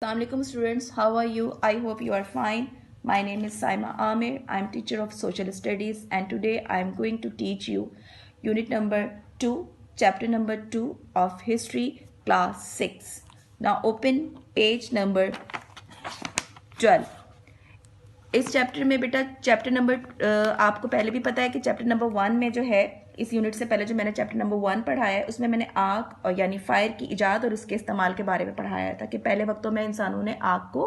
Assalamualaikum students, how are you? I hope you are fine. My name is Saima Amir. I am teacher of social studies and today I am going to teach you unit number 2, chapter number 2 of history class 6. Now open page number 12. इस chapter में बेटा chapter number आपको पहले भी पता है कि chapter number 1 में जो है इस यूनिट से पहले जो मैंने चैप्टर नंबर 1 पढ़ाया है उसमें मैंने आग और यानी फायर की इजाद और उसके इस्तेमाल के बारे में पढ़ाया था कि पहले वक्तों में इंसानों ने आग को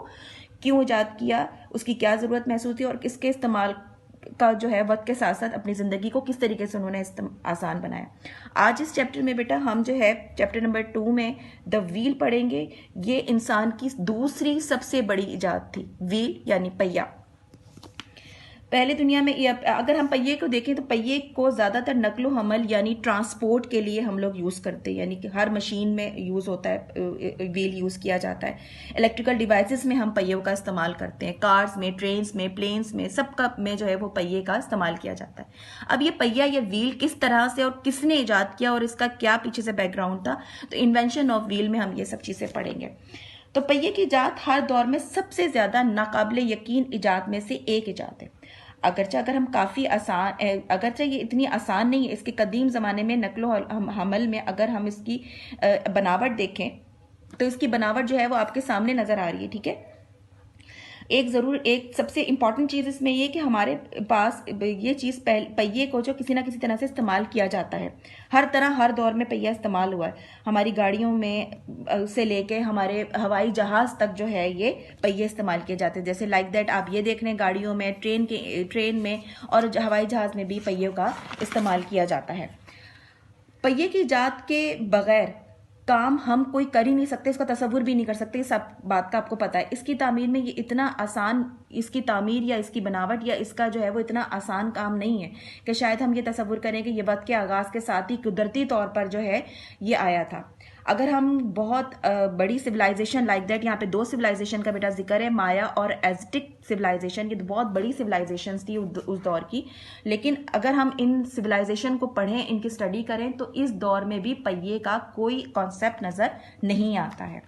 क्यों इजाद किया, उसकी क्या ज़रूरत महसूस थी और किसके इस्तेमाल का जो है वक्त के साथ साथ अपनी ज़िंदगी को किस तरीके से उन्होंने आसान बनाया। आज इस चैप्टर में बेटा हम जो है चैप्टर नंबर 2 में द व्हील पढ़ेंगे। ये इंसान की दूसरी सबसे बड़ी इजाद थी, व्हील यानी पहिया। पहले दुनिया में अगर हम पहिए को देखें तो पहिए को ज़्यादातर नकलो हमल यानी ट्रांसपोर्ट के लिए हम लोग यूज़ करते हैं, यानी कि हर मशीन में यूज़ होता है, व्हील यूज़ किया जाता है। इलेक्ट्रिकल डिवाइसेस में हम पहियों का इस्तेमाल करते हैं, कार्स में, ट्रेन्स में, प्लेन्स में, सब का में जो है वो पहिए का इस्तेमाल किया जाता है। अब ये पहिया या व्हील किस तरह से और किसने ईजाद किया और इसका क्या पीछे से बैकग्राउंड था, तो इन्वेंशन ऑफ व्हील में हम ये सब चीज़ें पढ़ेंगे। तो पहिए की ईजाद हर दौर में सबसे ज़्यादा नाकाबिले यकीन ईजाद में से एक ईजाद है। अगरचे अगर हम काफ़ी आसान, अगरचे ये इतनी आसान नहीं है, इसके कदीम ज़माने में नकलो हमल में अगर हम इसकी बनावट देखें तो इसकी बनावट जो है वो आपके सामने नज़र आ रही है, ठीक है। एक सबसे इम्पॉर्टेंट चीज़ इसमें ये कि हमारे पास ये चीज़ पहिए को जो किसी ना किसी तरह से इस्तेमाल किया जाता है, हर तरह हर दौर में पहिया इस्तेमाल हुआ है। हमारी गाड़ियों में से लेके हमारे हवाई जहाज़ तक जो है ये पहिए इस्तेमाल किए जाते हैं। जैसे लाइक दैट आप ये देख रहे हैं, गाड़ियों में, ट्रेन में और हवाई जहाज़ में भी पहियों का इस्तेमाल किया जाता है। पहिए की ईजाद के बगैर काम हम कोई कर ही नहीं सकते, इसका तसव्वुर भी नहीं कर सकते, सब बात का आपको पता है। इसकी तामीर में ये इतना आसान, इसकी तामीर या इसकी बनावट या इसका जो है वो इतना आसान काम नहीं है कि शायद हम ये तसव्वुर करें कि ये वक्त के आगाज़ के साथ ही कुदरती तौर पर जो है ये आया था। अगर हम बहुत बड़ी सिविलाइजेशन लाइक दैट, यहाँ पे 2 सिविलाइजेशन का बेटा जिक्र है, माया और एज़टेक सिविलाइजेशन, ये बहुत बड़ी सिविलाइजेशन थी उस दौर की। लेकिन अगर हम इन सिविलाइजेशन को पढ़ें, इनकी स्टडी करें, तो इस दौर में भी पहिए का कोई कॉन्सेप्ट नज़र नहीं आता है।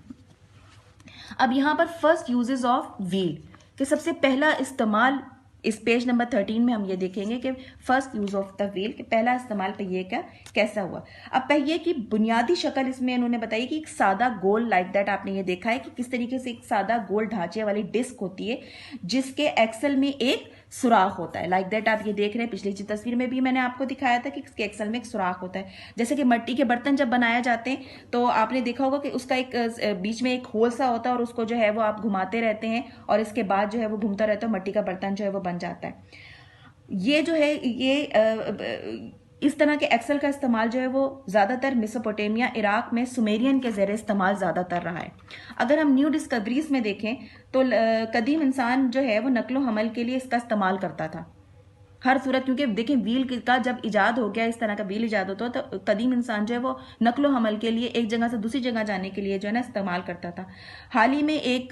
अब यहाँ पर फर्स्ट यूजेस ऑफ व्हील कि सबसे पहला इस्तेमाल इस पेज नंबर 13 में हम ये देखेंगे कि first use of the wheel कि पहला इस्तेमाल पहिए का कैसा हुआ। अब पहिए की बुनियादी शक्ल इसमें उन्होंने बताई कि एक सादा गोल, लाइक दैट आपने ये देखा है कि किस तरीके से एक सादा गोल ढांचे वाली डिस्क होती है जिसके एक्सल में एक सुराख होता है। लाइक दैट आप ये देख रहे हैं, पिछली तस्वीर में भी मैंने आपको दिखाया था कि इसके एक्सल में एक सुराख होता है। जैसे कि मिट्टी के बर्तन जब बनाए जाते हैं तो आपने देखा होगा कि उसका एक बीच में एक होल सा होता है और उसको जो है वो आप घुमाते रहते हैं और इसके बाद जो है वो घूमता रहता है, मिट्टी का बर्तन जो है वो बन जाता है। ये जो है ये इस तरह के एक्सल का इस्तेमाल जो है वो ज़्यादातर मेसोपोटामिया, इराक में सुमेरियन के ज़रिए इस्तेमाल ज़्यादातर रहा है। अगर हम न्यू डिस्कवरीज में देखें तो कदीम इंसान जो है वो नकलो हमल के लिए इसका इस्तेमाल करता था हर सूरत, क्योंकि देखिए व्हील का जब इजाद हो गया, इस तरह का व्हील इजाद होता तो कदीम इंसान जो है वो नकलो हमल के लिए एक जगह से दूसरी जगह जाने के लिए जो है ना इस्तेमाल करता था। हाल ही में एक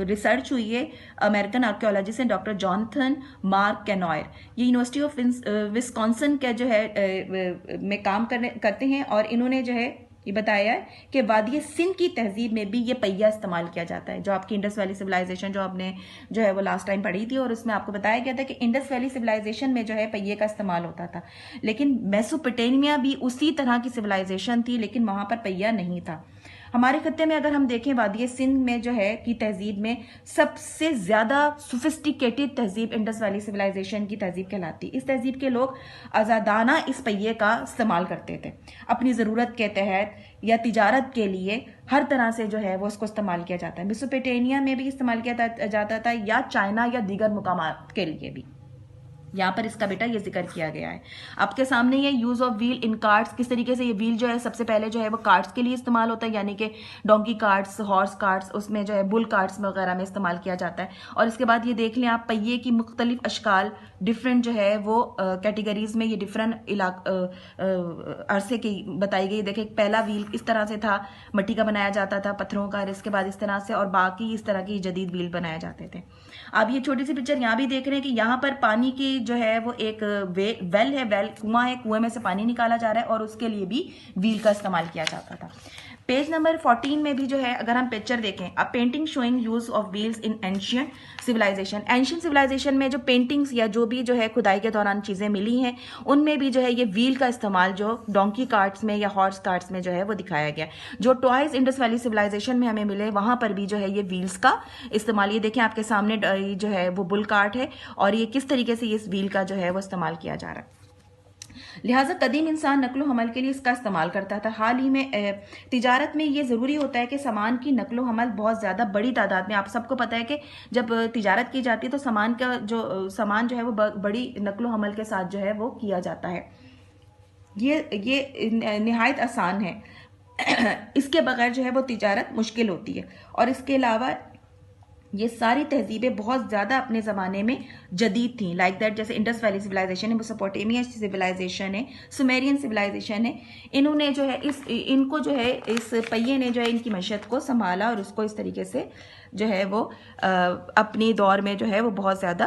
रिसर्च हुई है अमेरिकन आर्कियोलॉजिस्ट से, डॉक्टर जॉनथन मार्क कैनॉयर, ये यूनिवर्सिटी ऑफ विस्कॉन्सिन का जो है में काम करते हैं और इन्होंने जो है ये बताया है कि वादी सिंध की तहजीब में भी ये पहिया इस्तेमाल किया जाता है। जो आपकी इंडस वैली सिविलाइजेशन जो आपने जो है वो लास्ट टाइम पढ़ी थी और उसमें आपको बताया गया था कि इंडस वैली सिविलाइजेशन में जो है पहिए का इस्तेमाल होता था, लेकिन मेसोपोटामिया भी उसी तरह की सिविलाइजेशन थी लेकिन वहां पर पहिया नहीं था। हमारे खत्ते में अगर हम देखें वादी सिंध में जो है की तहजीब में सबसे ज़्यादा सोफिस्टिकेटेड तहजीब इंडस वैली सिविलाइजेशन की तहजीब कहलाती। इस तहजीब के लोग आज़ादाना इस पहिए का इस्तेमाल करते थे अपनी ज़रूरत के तहत या तिजारत के लिए, हर तरह से जो है वो उसको इस्तेमाल किया जाता है। मेसोपोटामिया में भी इस्तेमाल किया जाता था या चाइना या दीगर मुकामात के लिए भी। यहाँ पर इसका बेटा ये जिक्र किया गया है आपके सामने। ये use of wheel in carts, किस तरीके से ये व्हील जो है सबसे पहले जो है वो कार्ट्स के लिए इस्तेमाल होता है, यानी कि डोंकी कार्ट्स, हॉर्स कार्ट्स, उसमें जो है बुल कार्ट्स वगैरह में इस्तेमाल किया जाता है। और इसके बाद ये देख लें आप पहिए की मुख्तलिफ अशकाल, डिफरेंट जो है वो कैटेगरीज में ये डिफरेंट अरसे की बताई गई। देखें पहला व्हील इस तरह से था, मिट्टी का बनाया जाता था, पत्थरों का, इसके बाद इस तरह से, और बाकी इस तरह की जदीद व्हील बनाए जाते थे। आप ये छोटी सी पिक्चर यहाँ भी देख रहे हैं कि यहाँ पर पानी की जो है वो एक वेल है, कुआं है, कुएं में से पानी निकाला जा रहा है और उसके लिए भी व्हील का इस्तेमाल किया जाता था। पेज नंबर 14 में भी जो है अगर हम पिक्चर देखें, a painting showing use of wheels in ancient civilization. Ancient civilization में जो पेंटिंग्स या जो भी जो है खुदाई के दौरान चीज़ें मिली हैं उनमें भी जो है ये व्हील का इस्तेमाल जो डोंकी कार्ट्स में या हॉर्स कार्ट्स में जो है वो दिखाया गया। जो टॉयज इंडस वैली सिविलाइजेशन में हमें मिले वहां पर भी जो है ये व्हील्स का इस्तेमाल, ये देखें आपके सामने जो है वो बुल कार्ट है और ये किस तरीके से इस व्हील का जो है वो इस्तेमाल किया जा रहा है। लिहाजा कदीम इंसान नकलो हमल के लिए इसका इस्तेमाल करता था। हाल ही में तिजारत में ये ज़रूरी होता है कि सामान की नकलो हमल बहुत ज़्यादा बड़ी तादाद में, आप सबको पता है कि जब तिजारत की जाती है तो सामान जो है वो बड़ी नकलो हमल के साथ जो है वो किया जाता है। ये निहायत आसान है। इसके बगैर जो है वो तिजारत मुश्किल होती है। और इसके अलावा ये सारी तहजीबें बहुत ज़्यादा अपने ज़माने में जदीद थी, लाइक दैट जैसे इंडस वैली सिविलाइजेशन है, मेसोपोटामिया सिविलाइजेशन है, सुमेरियन सिविलाइजेशन है। इन्होंने जो है इनको जो है इस पहिए ने जो है इनकी मैशत को संभाला और उसको इस तरीके से जो है वो अपनी दौर में जो है वो बहुत ज़्यादा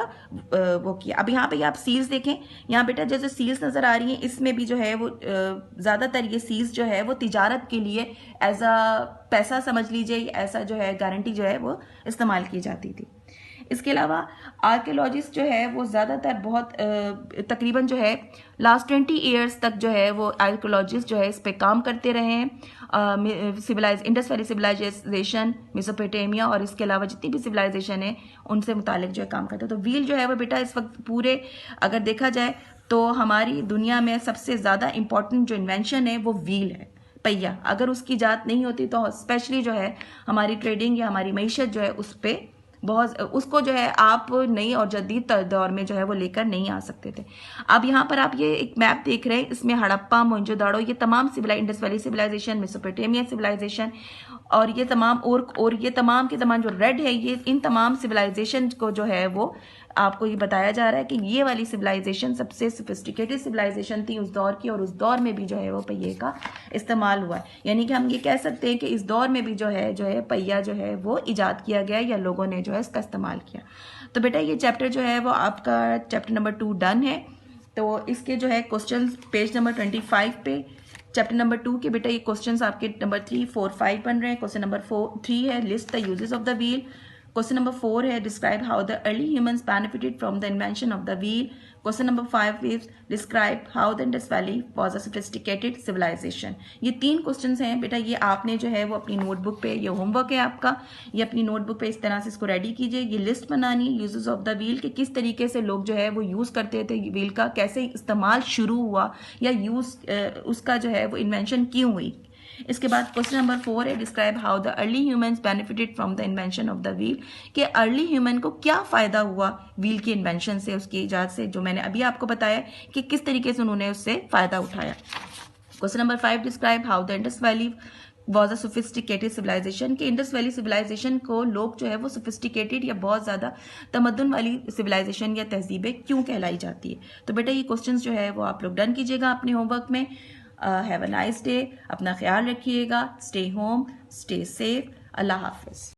वो किया। अब यहाँ पे आप सील्स देखें, यहाँ बेटा जैसे सील्स नज़र आ रही हैं इसमें भी जो है वो ज़्यादातर ये सील्स जो है वो तिजारत के लिए एज अ पैसा समझ लीजिए, ऐसा जो है गारंटी जो है वो इस्तेमाल की जाती थी। इसके अलावा आर्कियोलॉजिस्ट जो है वो ज़्यादातर बहुत तकरीबन जो है लास्ट 20 ईयर्स तक जो है वो आर्कियोलॉजिस्ट जो है इस पे काम करते रहे हैं। इंडस वैली सिविलाइजेशन, मेसोपोटामिया और इसके अलावा जितनी भी सिविलाइजेशन है उनसे मुतालिक जो है काम करते हैं। तो व्हील जो है वो बेटा इस वक्त पूरे अगर देखा जाए तो हमारी दुनिया में सबसे ज़्यादा इंपॉर्टेंट जो इन्वेंशन है वो व्हील है, पहिया। अगर उसकी जात नहीं होती तो स्पेशली जो है हमारी ट्रेडिंग या हमारी मईशत जो है उस पर बहुत उसको जो है आप नई और जदीद दौर में जो है वो लेकर नहीं आ सकते थे। अब यहाँ पर आप ये एक मैप देख रहे हैं, इसमें हड़प्पा, मोहनजोदाड़ो, ये तमाम Indus valley civilization, Mesopotamia civilization और ये तमाम और ये तमाम के तमाम जो रेड है ये इन तमाम सिविलाइजेशन को जो है वो आपको ये बताया जा रहा है कि ये वाली सिविलाइजेशन सबसे सोफिस्टिकेटेड सिविलाइजेशन थी उस दौर की और उस दौर में भी जो है वो पहिए का इस्तेमाल हुआ है। यानी कि हम ये कह सकते हैं कि इस दौर में भी जो है पहिया जो है वो इजाद किया गया या लोगों ने जो है इसका इस्तेमाल किया। तो बेटा ये चैप्टर जो है वो आपका चैप्टर नंबर 2 डन है। तो इसके जो है क्वेश्चन पेज नंबर 25 पे चैप्टर नंबर 2 के बेटा ये क्वेश्चंस आपके नंबर 3, 4, 5 बन रहे हैं। क्वेश्चन नंबर 3 है list the uses of the wheel. Question number 4 है describe how the early humans benefited from the invention of the wheel. Question number 5 is describe how the Indus valley was a sophisticated civilization. ये 3 questions हैं बेटा, ये आपने जो है वो अपनी नोटबुक पे, ये होमवर्क है आपका, ये अपनी नोटबुक पे इस तरह से इसको रेडी कीजिए। ये लिस्ट बनानी है यूजेस ऑफ द व्हील, कि किस तरीके से लोग जो है वो यूज करते थे व्हील का, कैसे इस्तेमाल शुरू हुआ या यूज उसका जो है वो इन्वेंशन क्यों हुई। इसके बाद क्वेश्चन नंबर 4 है describe how the early humans benefited from the invention of the wheel, कि अर्ली ह्यूमन को क्या फायदा हुआ व्हील की इन्वेंशन से, उसकी इजाद से, जो मैंने अभी आपको बताया कि किस तरीके से उन्होंने उससे फायदा उठाया। Question number 5 describe how the Indus valley was a sophisticated civilization, कि इंडस वैली सिविलाइजेशन को लोग जो है वो सोफिस्टिकेटेड या बहुत ज़्यादा तमद्दुन वाली सिविलाइजेशन या तहजीबें क्यों कहलाई जाती है। तो बेटा ये क्वेश्चंस जो है वो आप लोग डन कीजिएगा अपने होमवर्क में। हैव अ नाइस डे, अपना ख्याल रखिएगा, स्टे होम, स्टे सेफ, अल्लाह हाफिज़।